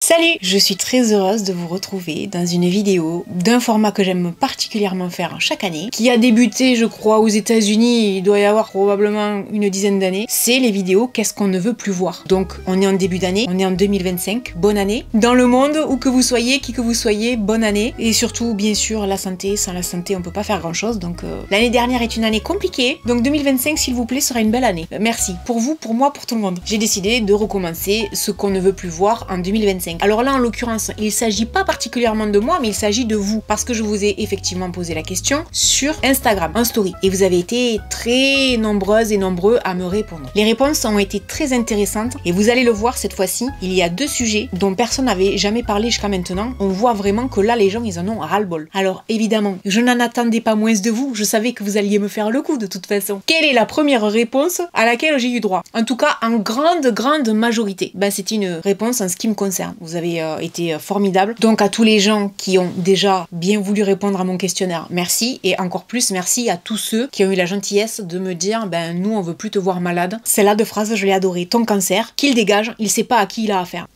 Salut! Je suis très heureuse de vous retrouver dans une vidéo d'un format que j'aime particulièrement faire chaque année, qui a débuté, je crois, aux États-Unis, il doit y avoir probablement une dizaine d'années. C'est les vidéos Qu'est-ce qu'on ne veut plus voir. Donc, on est en début d'année, on est en 2025, bonne année. Dans le monde, où que vous soyez, qui que vous soyez, bonne année. Et surtout, bien sûr, la santé. Sans la santé, on peut pas faire grand-chose. Donc, l'année dernière est une année compliquée. Donc, 2025, s'il vous plaît, sera une belle année. Merci. Pour vous, pour moi, pour tout le monde. J'ai décidé de recommencer ce qu'on ne veut plus voir en 2025. Alors là, en l'occurrence, il ne s'agit pas particulièrement de moi, mais il s'agit de vous, parce que je vous ai effectivement posé la question sur Instagram, en story, et vous avez été très nombreuses et nombreux à me répondre. Les réponses ont été très intéressantes, et vous allez le voir cette fois-ci, il y a deux sujets dont personne n'avait jamais parlé jusqu'à maintenant. On voit vraiment que là, les gens, ils en ont ras-le-bol. Alors, évidemment, je n'en attendais pas moins de vous, je savais que vous alliez me faire le coup de toute façon. Quelle est la première réponse à laquelle j'ai eu droit? En tout cas, en grande majorité. Ben, c'est une réponse en ce qui me concerne. Vous avez été formidable. Donc à tous les gens qui ont déjà bien voulu répondre à mon questionnaire, merci. Et encore plus merci à tous ceux qui ont eu la gentillesse de me dire, ben nous on veut plus te voir malade. Celle-là de phrase, je l'ai adorée. Ton cancer, qu'il dégage, il sait pas à qui il a affaire.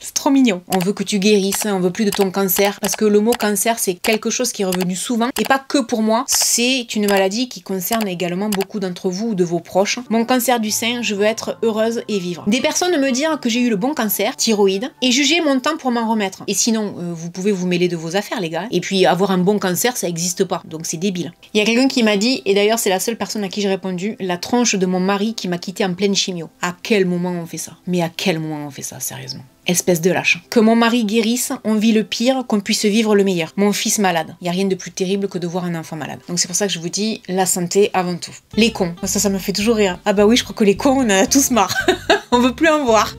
C'est trop mignon. On veut que tu guérisses, on veut plus de ton cancer. Parce que le mot cancer, c'est quelque chose qui est revenu souvent. Et pas que pour moi. C'est une maladie qui concerne également beaucoup d'entre vous ou de vos proches. Mon cancer du sein, je veux être heureuse et vivre. Des personnes me dirent que j'ai eu le bon cancer, thyroïde, et juger mon temps pour m'en remettre. Et sinon, vous pouvez vous mêler de vos affaires, les gars. Et puis, avoir un bon cancer, ça n'existe pas. Donc, c'est débile. Il y a quelqu'un qui m'a dit, et d'ailleurs, c'est la seule personne à qui j'ai répondu, la tronche de mon mari qui m'a quitté en pleine chimio. À quel moment on fait ça? Mais à quel moment on fait ça, sérieusement? Espèce de lâche. Que mon mari guérisse, on vit le pire, qu'on puisse vivre le meilleur. Mon fils malade. Il n'y a rien de plus terrible que de voir un enfant malade. Donc c'est pour ça que je vous dis, la santé avant tout. Les cons. Ça me fait toujours rire. Ah bah oui, je crois que les cons, on en a tous marre. On veut plus en voir.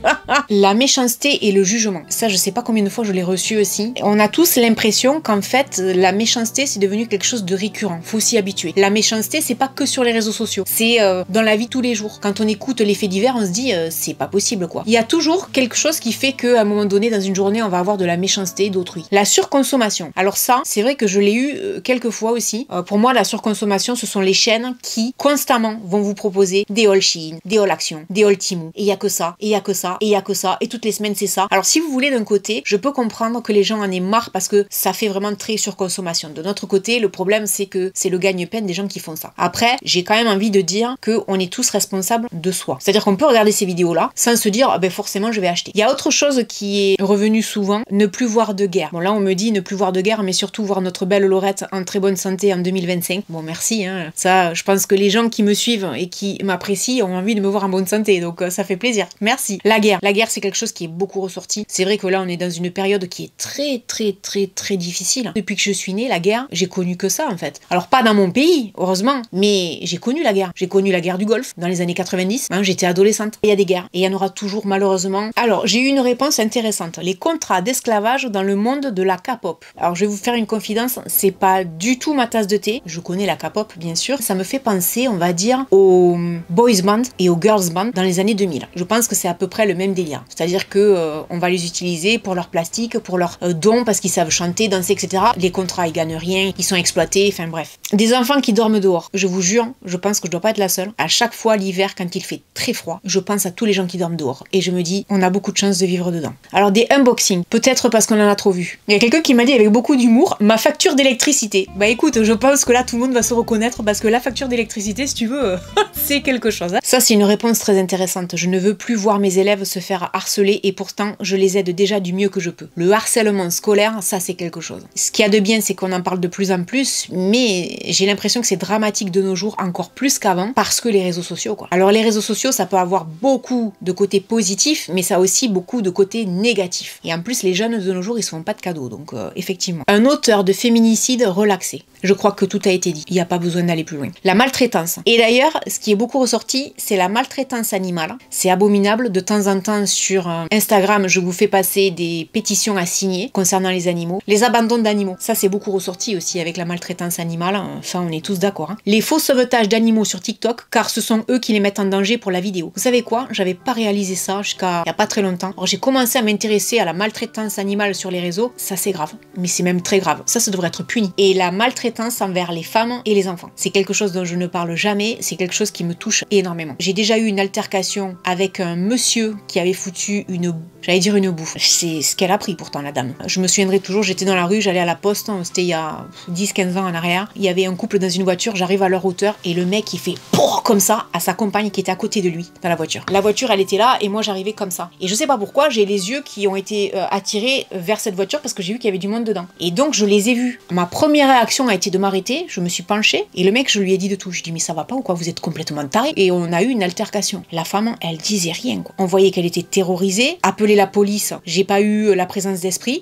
La méchanceté et le jugement. Ça, je sais pas combien de fois je l'ai reçu aussi. On a tous l'impression qu'en fait, la méchanceté, c'est devenu quelque chose de récurrent. Faut s'y habituer. La méchanceté, c'est pas que sur les réseaux sociaux. C'est dans la vie tous les jours. Quand on écoute les faits divers, on se dit, c'est pas possible, quoi. Il y a toujours quelque chose qui fait qu'à un moment donné, dans une journée, on va avoir de la méchanceté d'autrui. La surconsommation. Alors ça, c'est vrai que je l'ai eu quelques fois aussi. Pour moi, la surconsommation, ce sont les chaînes qui, constamment, vont vous proposer des hauls Shein, des hauls Action, des hauls Temu. Et il y a que ça, et il y a que ça, et il y a que ça, et toutes les semaines, c'est ça. Alors si vous voulez, d'un côté, je peux comprendre que les gens en aient marre parce que ça fait vraiment très surconsommation. De notre côté, le problème, c'est que c'est le gagne-peine des gens qui font ça. Après, j'ai quand même envie de dire qu'on est tous responsables de soi. C'est-à-dire qu'on peut regarder ces vidéos-là sans se dire, ah ben forcément, je vais acheter. Il y a autre chose qui est revenu souvent, ne plus voir de guerre. Bon là on me dit ne plus voir de guerre, mais surtout voir notre belle Laurette en très bonne santé en 2025. Bon merci, hein. Ça je pense que les gens qui me suivent et qui m'apprécient ont envie de me voir en bonne santé, donc ça fait plaisir. Merci. La guerre c'est quelque chose qui est beaucoup ressorti. C'est vrai que là on est dans une période qui est très difficile. Depuis que je suis née, la guerre, j'ai connu que ça en fait. Alors pas dans mon pays, heureusement, mais j'ai connu la guerre. J'ai connu la guerre du Golfe dans les années 90, hein, j'étais adolescente. Il y a des guerres, et il y en aura toujours malheureusement. Alors j'ai eu une réponse intéressante. Les contrats d'esclavage dans le monde de la K-pop. Alors je vais vous faire une confidence, c'est pas du tout ma tasse de thé. Je connais la K-pop bien sûr. Ça me fait penser, on va dire, aux boys band et aux girls band dans les années 2000. Je pense que c'est à peu près le même délire. C'est-à-dire que on va les utiliser pour leur plastique, pour leurs dons, parce qu'ils savent chanter, danser, etc. Les contrats, ils gagnent rien, ils sont exploités, enfin bref. Des enfants qui dorment dehors. Je vous jure, je pense que je dois pas être la seule. À chaque fois l'hiver, quand il fait très froid, je pense à tous les gens qui dorment dehors. Et je me dis, on a beaucoup de chance de vivre dedans. Alors des unboxings, peut-être parce qu'on en a trop vu. Il y a quelqu'un qui m'a dit avec beaucoup d'humour, ma facture d'électricité. Bah écoute, je pense que là tout le monde va se reconnaître parce que la facture d'électricité, si tu veux, c'est quelque chose. Hein. Ça c'est une réponse très intéressante. Je ne veux plus voir mes élèves se faire harceler et pourtant je les aide déjà du mieux que je peux. Le harcèlement scolaire, ça c'est quelque chose. Ce qu'il y a de bien, c'est qu'on en parle de plus en plus, mais j'ai l'impression que c'est dramatique de nos jours, encore plus qu'avant, parce que les réseaux sociaux, quoi. Alors les réseaux sociaux, ça peut avoir beaucoup de côtés positifs, mais ça a aussi beaucoup de côtés négatifs. Et en plus, les jeunes de nos jours, ils se font pas de cadeaux, donc effectivement. Un auteur de féminicide relaxé. Je crois que tout a été dit. Il n'y a pas besoin d'aller plus loin. La maltraitance. Et d'ailleurs, ce qui est beaucoup ressorti, c'est la maltraitance animale. C'est abominable. De temps en temps, sur Instagram, je vous fais passer des pétitions à signer concernant les animaux. Les abandons d'animaux. Ça, c'est beaucoup ressorti aussi avec la maltraitance animale. Enfin, on est tous d'accord. Hein. Les faux sauvetages d'animaux sur TikTok, car ce sont eux qui les mettent en danger pour la vidéo. Vous savez quoi? J'avais pas réalisé ça jusqu'à il y a pas très longtemps. Alors, j'ai commencé à m'intéresser à la maltraitance animale sur les réseaux. Ça, c'est grave. Mais c'est même très grave. Ça devrait être puni. Et la maltraitance envers les femmes et les enfants. C'est quelque chose dont je ne parle jamais. C'est quelque chose qui me touche énormément. J'ai déjà eu une altercation avec un monsieur qui avait foutu une J'allais dire une bouffe. C'est ce qu'elle a pris pourtant, la dame. Je me souviendrai toujours, j'étais dans la rue, j'allais à la poste, c'était il y a 10-15 ans en arrière. Il y avait un couple dans une voiture, j'arrive à leur hauteur et le mec il fait POUR comme ça à sa compagne qui était à côté de lui dans la voiture. La voiture elle était là et moi j'arrivais comme ça. Et je sais pas pourquoi, j'ai les yeux qui ont été attirés vers cette voiture parce que j'ai vu qu'il y avait du monde dedans. Et donc je les ai vus. Ma première réaction a été de m'arrêter, je me suis penchée et le mec je lui ai dit de tout. Je lui ai dit mais ça va pas ou quoi, vous êtes complètement taré. Et on a eu une altercation. La femme elle disait rien quoi. On voyait qu'elle était terrorisée, appeler la police, j'ai pas eu la présence d'esprit.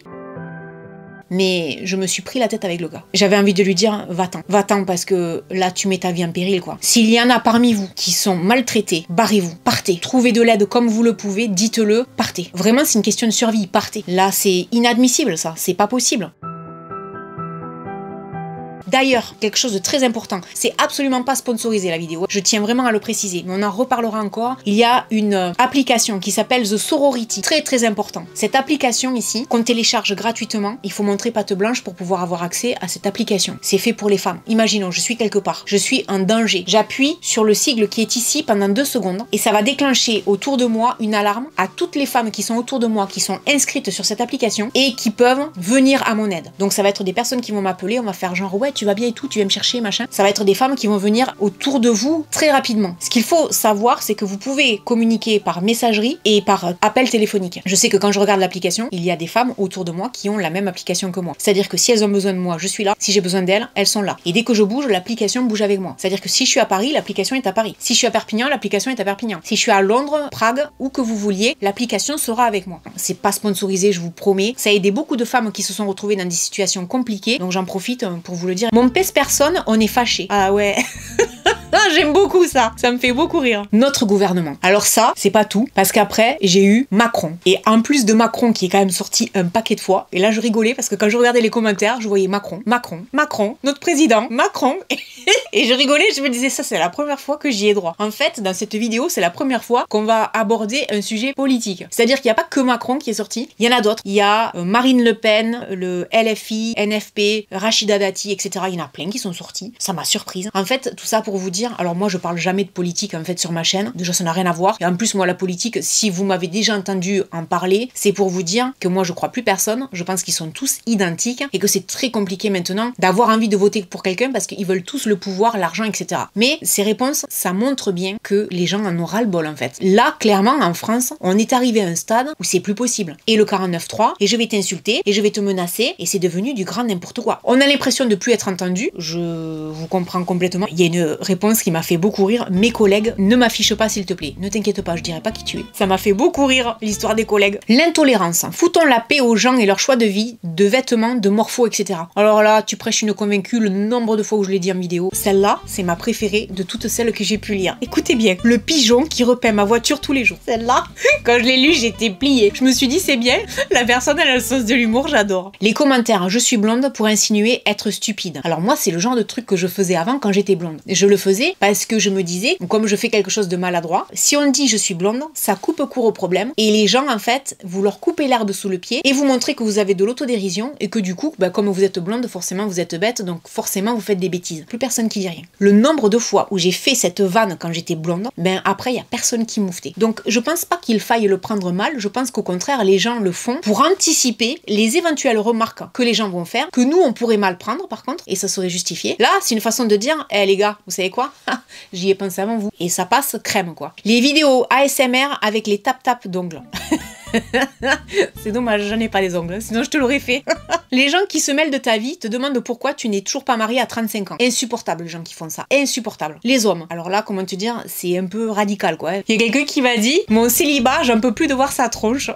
Mais je me suis pris la tête avec le gars. J'avais envie de lui dire va-t'en parce que là tu mets ta vie en péril quoi. S'il y en a parmi vous qui sont maltraités, barrez-vous, partez. Trouvez de l'aide comme vous le pouvez, dites-le, partez. Vraiment c'est une question de survie, partez. Là c'est inadmissible ça, c'est pas possible. D'ailleurs, quelque chose de très important, c'est absolument pas sponsorisé la vidéo, je tiens vraiment à le préciser, mais on en reparlera encore. Il y a une application qui s'appelle The Sorority, très important. Cette application ici, qu'on télécharge gratuitement, il faut montrer patte blanche pour pouvoir avoir accès à cette application. C'est fait pour les femmes. Imaginons, je suis quelque part, je suis en danger. J'appuie sur le sigle qui est ici pendant 2 secondes et ça va déclencher autour de moi une alarme à toutes les femmes qui sont autour de moi, qui sont inscrites sur cette application et qui peuvent venir à mon aide. Donc ça va être des personnes qui vont m'appeler, on va faire genre ouais tu vas bien et tout, tu viens me chercher, machin. Ça va être des femmes qui vont venir autour de vous très rapidement. Ce qu'il faut savoir, c'est que vous pouvez communiquer par messagerie et par appel téléphonique. Je sais que quand je regarde l'application, il y a des femmes autour de moi qui ont la même application que moi. C'est-à-dire que si elles ont besoin de moi, je suis là. Si j'ai besoin d'elles, elles sont là. Et dès que je bouge, l'application bouge avec moi. C'est-à-dire que si je suis à Paris, l'application est à Paris. Si je suis à Perpignan, l'application est à Perpignan. Si je suis à Londres, Prague, où que vous vouliez, l'application sera avec moi. C'est pas sponsorisé, je vous promets. Ça a aidé beaucoup de femmes qui se sont retrouvées dans des situations compliquées. Donc j'en profite pour vous le dire. Mon personne, on est fâché. Ah ouais. J'aime beaucoup ça, ça me fait beaucoup rire. Notre gouvernement. Alors ça, c'est pas tout, parce qu'après, j'ai eu Macron. Et en plus de Macron, qui est quand même sorti un paquet de fois, et là je rigolais, parce que quand je regardais les commentaires, je voyais Macron, notre président, Macron, et je rigolais, je me disais, ça c'est la première fois que j'y ai droit. En fait, dans cette vidéo, c'est la première fois qu'on va aborder un sujet politique. C'est-à-dire qu'il n'y a pas que Macron qui est sorti, il y en a d'autres. Il y a Marine Le Pen, le LFI, NFP, Rachida Dati, etc. Il y en a plein qui sont sortis. Ça m'a surprise. En fait, tout ça pour vous dire, alors moi je parle jamais de politique en fait sur ma chaîne, déjà ça n'a rien à voir, et en plus moi la politique, si vous m'avez déjà entendu en parler, c'est pour vous dire que moi je crois plus personne, je pense qu'ils sont tous identiques, et que c'est très compliqué maintenant d'avoir envie de voter pour quelqu'un parce qu'ils veulent tous le pouvoir, l'argent, etc. Mais ces réponses, ça montre bien que les gens en ont ras-le-bol en fait. Là, clairement, en France, on est arrivé à un stade où c'est plus possible. Et le 49.3, et je vais t'insulter, et je vais te menacer, et c'est devenu du grand n'importe quoi. On a l'impression de plus être entendu, je vous comprends complètement. Il y a une réponse qui m'a fait beaucoup rire. Mes collègues, ne m'affiche pas s'il te plaît. Ne t'inquiète pas, je dirai pas qui tu es. Ça m'a fait beaucoup rire, l'histoire des collègues. L'intolérance. Foutons la paix aux gens et leur choix de vie, de vêtements, de morpho, etc. Alors là, tu prêches une convaincue, le nombre de fois où je l'ai dit en vidéo. Celle-là, c'est ma préférée de toutes celles que j'ai pu lire. Écoutez bien, le pigeon qui repeint ma voiture tous les jours. Celle-là, quand je l'ai lue, j'étais pliée. Je me suis dit, c'est bien, la personne elle a le sens de l'humour, j'adore. Les commentaires, je suis blonde pour insinuer être stupide. Alors moi, c'est le genre de truc que je faisais avant quand j'étais blonde. Je le faisais parce que je me disais, comme je fais quelque chose de maladroit, si on dit je suis blonde, ça coupe court au problème et les gens en fait, vous leur coupez l'herbe sous le pied et vous montrez que vous avez de l'autodérision et que du coup, comme vous êtes blonde, forcément vous êtes bête, donc forcément vous faites des bêtises. Plus personne qui dit rien. Le nombre de fois où j'ai fait cette vanne quand j'étais blonde, après il y a personne qui mouftait. Donc je pense pas qu'il faille le prendre mal, je pense qu'au contraire les gens le font pour anticiper les éventuelles remarques que les gens vont faire, que nous on pourrait mal prendre par contre, et ça serait justifié. Là, c'est une façon de dire, les gars, vous savez quoi? J'y ai pensé avant vous. Et ça passe crème quoi. Les vidéos ASMR avec les tap-tap d'ongles. C'est dommage, j'en ai pas les ongles, sinon je te l'aurais fait. Les gens qui se mêlent de ta vie te demandent pourquoi tu n'es toujours pas marié à 35 ans. Insupportable les gens qui font ça. Insupportable. Les hommes. Alors là, comment te dire, c'est un peu radical quoi. Il y a quelqu'un qui m'a dit, mon célibat, j'en peux plus de voir sa tronche.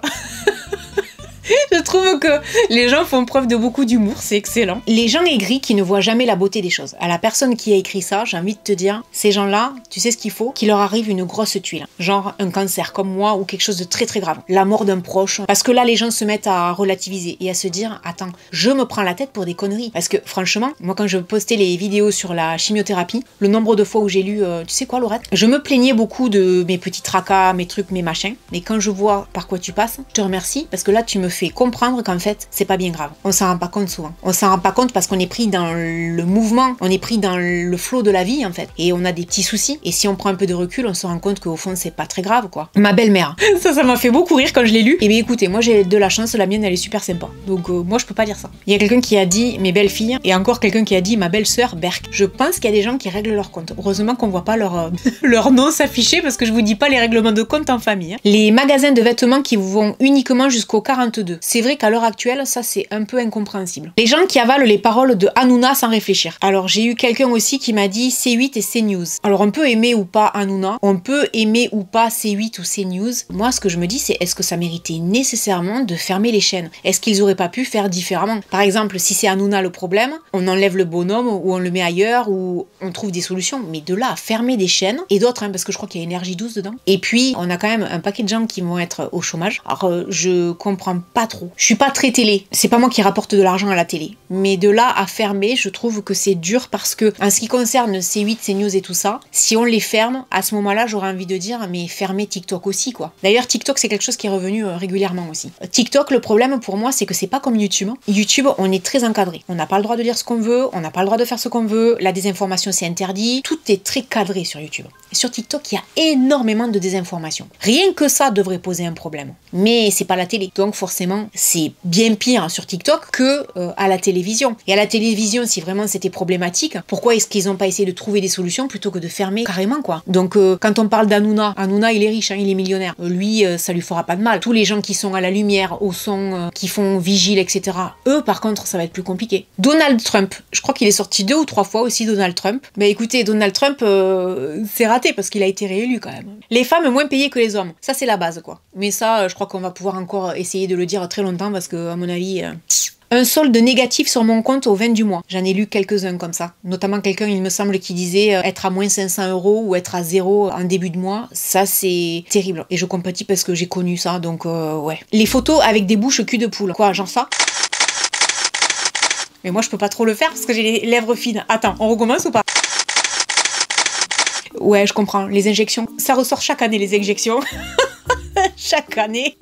Je trouve que les gens font preuve de beaucoup d'humour, c'est excellent. Les gens aigris qui ne voient jamais la beauté des choses. À la personne qui a écrit ça, j'ai envie de te dire, ces gens-là, tu sais ce qu'il faut? Qu'il leur arrive une grosse tuile. Genre un cancer comme moi ou quelque chose de très très grave. La mort d'un proche. Parce que là, les gens se mettent à relativiser et à se dire, attends, je me prends la tête pour des conneries. Parce que franchement, moi quand je postais les vidéos sur la chimiothérapie, le nombre de fois où j'ai lu, tu sais quoi Laurette? Je me plaignais beaucoup de mes petits tracas, mes trucs, mes machins. Mais quand je vois par quoi tu passes, je te remercie parce que là tu me fais comprendre comprendre qu'en fait, c'est pas bien grave. On s'en rend pas compte souvent. On s'en rend pas compte parce qu'on est pris dans le mouvement, on est pris dans le flot de la vie en fait. Et on a des petits soucis. Et si on prend un peu de recul, on se rend compte qu'au fond, c'est pas très grave quoi. Ma belle-mère, ça m'a fait beaucoup rire quand je l'ai lu. Et bien écoutez, moi j'ai de la chance, la mienne elle est super sympa. Donc moi je peux pas dire ça. Il y a quelqu'un qui a dit mes belles filles et encore quelqu'un qui a dit ma belle-sœur Berk. Je pense qu'il y a des gens qui règlent leur compte. Heureusement qu'on voit pas leur, leur nom s'afficher parce que je vous dis pas les règlements de compte en famille. Hein. Les magasins de vêtements qui vont uniquement jusqu'au 42. C'est vrai qu'à l'heure actuelle, ça c'est un peu incompréhensible. Les gens qui avalent les paroles de Hanouna sans réfléchir. Alors j'ai eu quelqu'un aussi qui m'a dit C8 et CNews. Alors on peut aimer ou pas Hanouna, on peut aimer ou pas C8 ou CNews. Moi ce que je me dis c'est est-ce que ça méritait nécessairement de fermer les chaînes? Est-ce qu'ils auraient pas pu faire différemment? Par exemple, si c'est Hanouna le problème, on enlève le bonhomme ou on le met ailleurs ou on trouve des solutions. Mais de là à fermer des chaînes et d'autres, hein, parce que je crois qu'il y a Énergie 12 dedans. Et puis on a quand même un paquet de gens qui vont être au chômage. Alors je comprends pas trop. Je suis pas très télé. C'est pas moi qui rapporte de l'argent à la télé. Mais de là à fermer, je trouve que c'est dur parce que en ce qui concerne C8, CNews et tout ça, si on les ferme, à ce moment-là, j'aurais envie de dire mais fermez TikTok aussi quoi. D'ailleurs TikTok c'est quelque chose qui est revenu régulièrement aussi. TikTok, le problème pour moi c'est que c'est pas comme YouTube. YouTube, on est très encadré. On n'a pas le droit de dire ce qu'on veut, on n'a pas le droit de faire ce qu'on veut, la désinformation c'est interdit, tout est très cadré sur YouTube. Et sur TikTok, il y a énormément de désinformation. Rien que ça devrait poser un problème. Mais c'est pas la télé. Donc forcément, c'est bien pire sur TikTok que à la télévision. Et à la télévision, si vraiment c'était problématique, pourquoi est-ce qu'ils n'ont pas essayé de trouver des solutions plutôt que de fermer carrément quoi? Donc quand on parle d'Hanouna, Hanouna il est riche, hein, il est millionnaire. Lui, ça lui fera pas de mal. Tous les gens qui sont à la lumière, au son, qui font vigile, etc. Eux, par contre, ça va être plus compliqué. Donald Trump, je crois qu'il est sorti 2 ou 3 fois aussi, Donald Trump. Mais écoutez, Donald Trump, c'est raté parce qu'il a été réélu quand même. Les femmes moins payées que les hommes, ça c'est la base quoi. Mais ça, je crois qu'on va pouvoir encore essayer de le dire très longtemps parce que à mon avis... Un solde négatif sur mon compte au 20 du mois. J'en ai lu quelques-uns comme ça. Notamment quelqu'un, il me semble, qui disait être à moins 500 € ou être à 0 en début de mois. Ça, c'est terrible. Et je compatis parce que j'ai connu ça, donc ouais. Les photos avec des bouches cul de poule. Quoi, genre ça? Mais moi, je peux pas trop le faire parce que j'ai les lèvres fines. Attends, on recommence ou pas? Ouais, je comprends. Les injections. Ça ressort chaque année, les injections. Chaque année.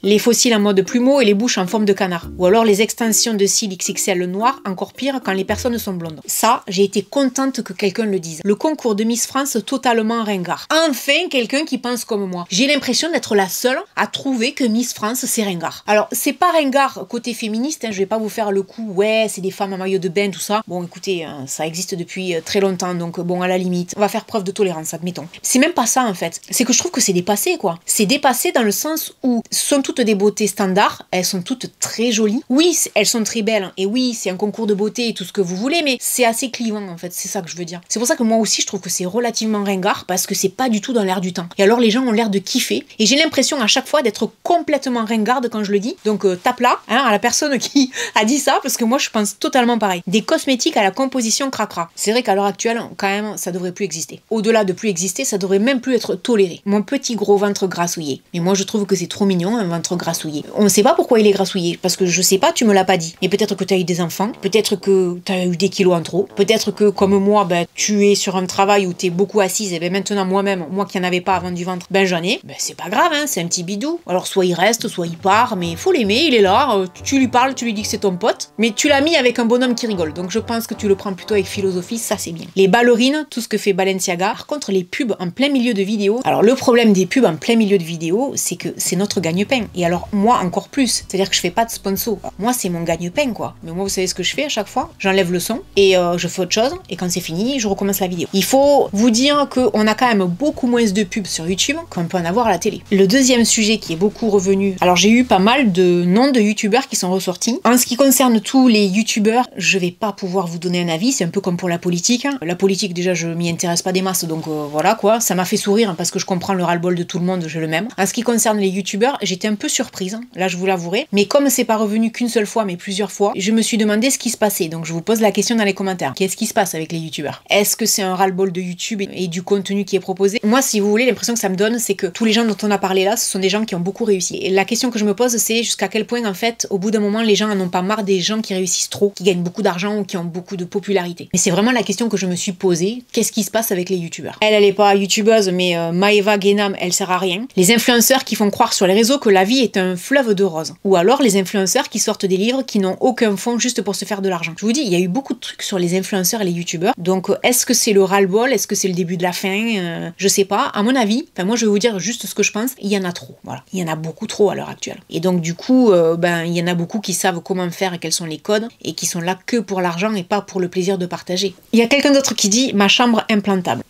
Les fossiles en mode plumeau et les bouches en forme de canard. Ou alors les extensions de cils XXL noirs, encore pire quand les personnes sont blondes. Ça, j'ai été contente que quelqu'un le dise. Le concours de Miss France totalement ringard. Enfin, quelqu'un qui pense comme moi. J'ai l'impression d'être la seule à trouver que Miss France, c'est ringard. Alors, c'est pas ringard côté féministe, hein, je vais pas vous faire le coup, ouais, c'est des femmes en maillot de bain, tout ça. Bon, écoutez, ça existe depuis très longtemps, donc bon, à la limite, on va faire preuve de tolérance, admettons. C'est même pas ça, en fait. C'est que je trouve que c'est dépassé, quoi. C'est dépassé dans le sens où sont toutes des beautés standards, elles sont toutes très jolies. Oui, elles sont très belles, et oui, c'est un concours de beauté et tout ce que vous voulez, mais c'est assez clivant en fait, c'est ça que je veux dire. C'est pour ça que moi aussi je trouve que c'est relativement ringard, parce que c'est pas du tout dans l'air du temps. Et alors les gens ont l'air de kiffer, et j'ai l'impression à chaque fois d'être complètement ringarde quand je le dis, donc tape là, hein, à la personne qui a dit ça, parce que moi je pense totalement pareil. Des cosmétiques à la composition cracra. C'est vrai qu'à l'heure actuelle, quand même, ça devrait plus exister. Au-delà de plus exister, ça devrait même plus être toléré. Mon petit gros ventre grassouillé. Mais moi je trouve que c'est trop mignon, un ventre grassouillé. On ne sait pas pourquoi il est grassouillé, parce que je sais pas, tu me l'as pas dit. Mais peut-être que tu as eu des enfants, peut-être que tu as eu des kilos en trop, peut-être que comme moi, ben, tu es sur un travail où tu es beaucoup assise, et ben maintenant moi-même, moi qui en avais pas avant du ventre, ben j'en ai, ben c'est pas grave, hein, c'est un petit bidou. Alors soit il reste, soit il part, mais faut l'aimer, il est là, tu lui parles, tu lui dis que c'est ton pote, mais tu l'as mis avec un bonhomme qui rigole, donc je pense que tu le prends plutôt avec philosophie, ça c'est bien. Les ballerines, tout ce que fait Balenciaga, par contre les pubs en plein milieu de vidéo, alors le problème des pubs en plein milieu de vidéo, c'est que c'est notre gagne-pain, et alors moi encore plus, c'est-à-dire que je fais pas de sponsor. Moi c'est mon gagne-pain quoi. Mais moi vous savez ce que je fais à chaque fois? J'enlève le son et je fais autre chose et quand c'est fini, je recommence la vidéo. Il faut vous dire qu'on a quand même beaucoup moins de pubs sur YouTube qu'on peut en avoir à la télé. Le deuxième sujet qui est beaucoup revenu, alors j'ai eu pas mal de noms de youtubeurs qui sont ressortis. En ce qui concerne tous les youtubeurs, je vais pas pouvoir vous donner un avis, c'est un peu comme pour la politique. La politique déjà je m'y intéresse pas des masses donc voilà quoi. Ça m'a fait sourire parce que je comprends le ras-le-bol de tout le monde, j'ai le même. En ce qui concerne les youtubeurs, j'étais un peu surprise, là je vous l'avouerai, mais comme c'est pas revenu qu'une seule fois mais plusieurs fois, je me suis demandé ce qui se passait, donc je vous pose la question dans les commentaires. Qu'est-ce qui se passe avec les youtubeurs? Est-ce que c'est un ras-le-bol de YouTube et du contenu qui est proposé? Moi si vous voulez, l'impression que ça me donne, c'est que tous les gens dont on a parlé là, ce sont des gens qui ont beaucoup réussi. Et la question que je me pose, c'est jusqu'à quel point en fait, au bout d'un moment, les gens n'en ont pas marre des gens qui réussissent trop, qui gagnent beaucoup d'argent ou qui ont beaucoup de popularité. Mais c'est vraiment la question que je me suis posée. Qu'est-ce qui se passe avec les youtubeurs? Elle est pas youtubeuse, mais Maeva Genam, elle sert à rien. Les influenceurs qui font croire sur les réseaux que la vie est un fleuve de roses. Ou alors les influenceurs qui sortent des livres qui n'ont aucun fond juste pour se faire de l'argent. Je vous dis, il y a eu beaucoup de trucs sur les influenceurs et les youtubeurs. Donc est-ce que c'est le ras-le-bol? Est-ce que c'est le début de la fin? Je sais pas. À mon avis, enfin moi je vais vous dire juste ce que je pense, il y en a trop. Voilà. Il y en a beaucoup trop à l'heure actuelle. Et donc du coup, il y en a beaucoup qui savent comment faire et quels sont les codes et qui sont là que pour l'argent et pas pour le plaisir de partager. Il y a quelqu'un d'autre qui dit ma chambre implantable.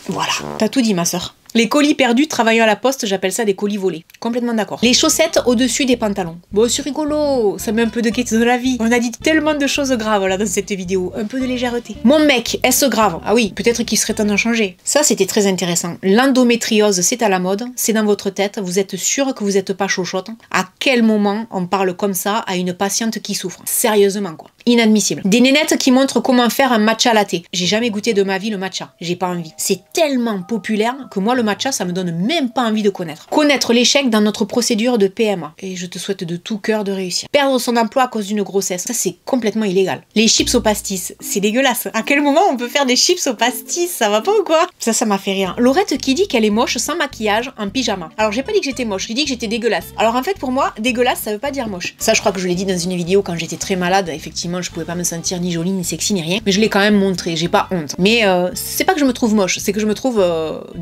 Voilà, t'as tout dit ma sœur. Les colis perdus travaillant à la poste, j'appelle ça des colis volés. Complètement d'accord. Les chaussettes au-dessus des pantalons. Bon, c'est rigolo, ça met un peu de gaieté de la vie. On a dit tellement de choses graves là dans cette vidéo. Un peu de légèreté. Mon mec, est-ce grave? Ah oui, peut-être qu'il serait temps d'en changer. Ça, c'était très intéressant. L'endométriose, c'est à la mode, c'est dans votre tête. Vous êtes sûr que vous n'êtes pas chochotte? À quel moment on parle comme ça à une patiente qui souffre? Sérieusement, quoi. Inadmissible. Des nénettes qui montrent comment faire un matcha latte. J'ai jamais goûté de ma vie le matcha. J'ai pas envie. C'est tellement populaire que moi, le matcha, ça me donne même pas envie de connaître. Connaître l'échec dans notre procédure de PMA. Et je te souhaite de tout cœur de réussir. Perdre son emploi à cause d'une grossesse. Ça, c'est complètement illégal. Les chips au pastis. C'est dégueulasse. À quel moment on peut faire des chips au pastis? Ça va pas ou quoi? Ça m'a fait rire. Laurette qui dit qu'elle est moche sans maquillage, en pyjama. Alors, j'ai pas dit que j'étais moche. J'ai dit que j'étais dégueulasse. Alors, en fait, pour moi, dégueulasse, ça veut pas dire moche. Ça, je crois que je l'ai dit dans une vidéo quand j'étais très malade. Effectivement, je pouvais pas me sentir ni jolie, ni sexy, ni rien. Mais je l'ai quand même montré. J'ai pas honte. Mais c'est pas que je me trouve moche. C'est que je me trouve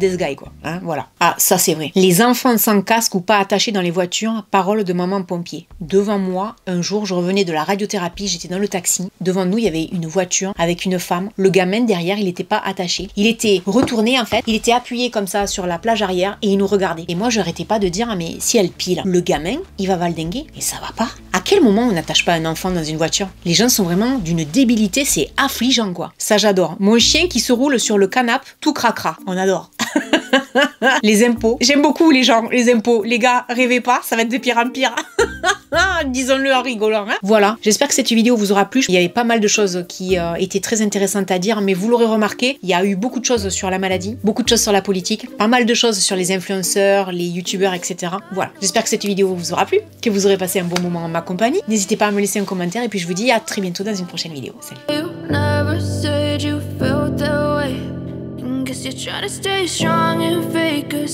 this guy, quoi. Hein, voilà. Ah, ça c'est vrai. Les enfants sans casque ou pas attachés dans les voitures, parole de maman pompier. Devant moi, un jour, je revenais de la radiothérapie, j'étais dans le taxi. Devant nous, il y avait une voiture avec une femme. Le gamin derrière, il n'était pas attaché. Il était retourné en fait. Il était appuyé comme ça sur la plage arrière et il nous regardait. Et moi, je n'arrêtais pas de dire, ah, mais si elle pile, le gamin, il va valdinguer. Et ça va pas. À quel moment on n'attache pas un enfant dans une voiture? Les gens sont vraiment d'une débilité, c'est affligeant quoi. Ça j'adore. Mon chien qui se roule sur le canapé, tout cracra. On adore. Les impôts. J'aime beaucoup les gens, les impôts. Les gars, rêvez pas, ça va être de pire en pire. Disons-le en rigolant. Hein. Voilà, j'espère que cette vidéo vous aura plu. Il y avait pas mal de choses qui étaient très intéressantes à dire, mais vous l'aurez remarqué, il y a eu beaucoup de choses sur la maladie, beaucoup de choses sur la politique, pas mal de choses sur les influenceurs, les youtubeurs, etc. Voilà, j'espère que cette vidéo vous aura plu, que vous aurez passé un bon moment en ma compagnie. N'hésitez pas à me laisser un commentaire et puis je vous dis à très bientôt dans une prochaine vidéo. Salut. Guess you're trying to stay strong and fake a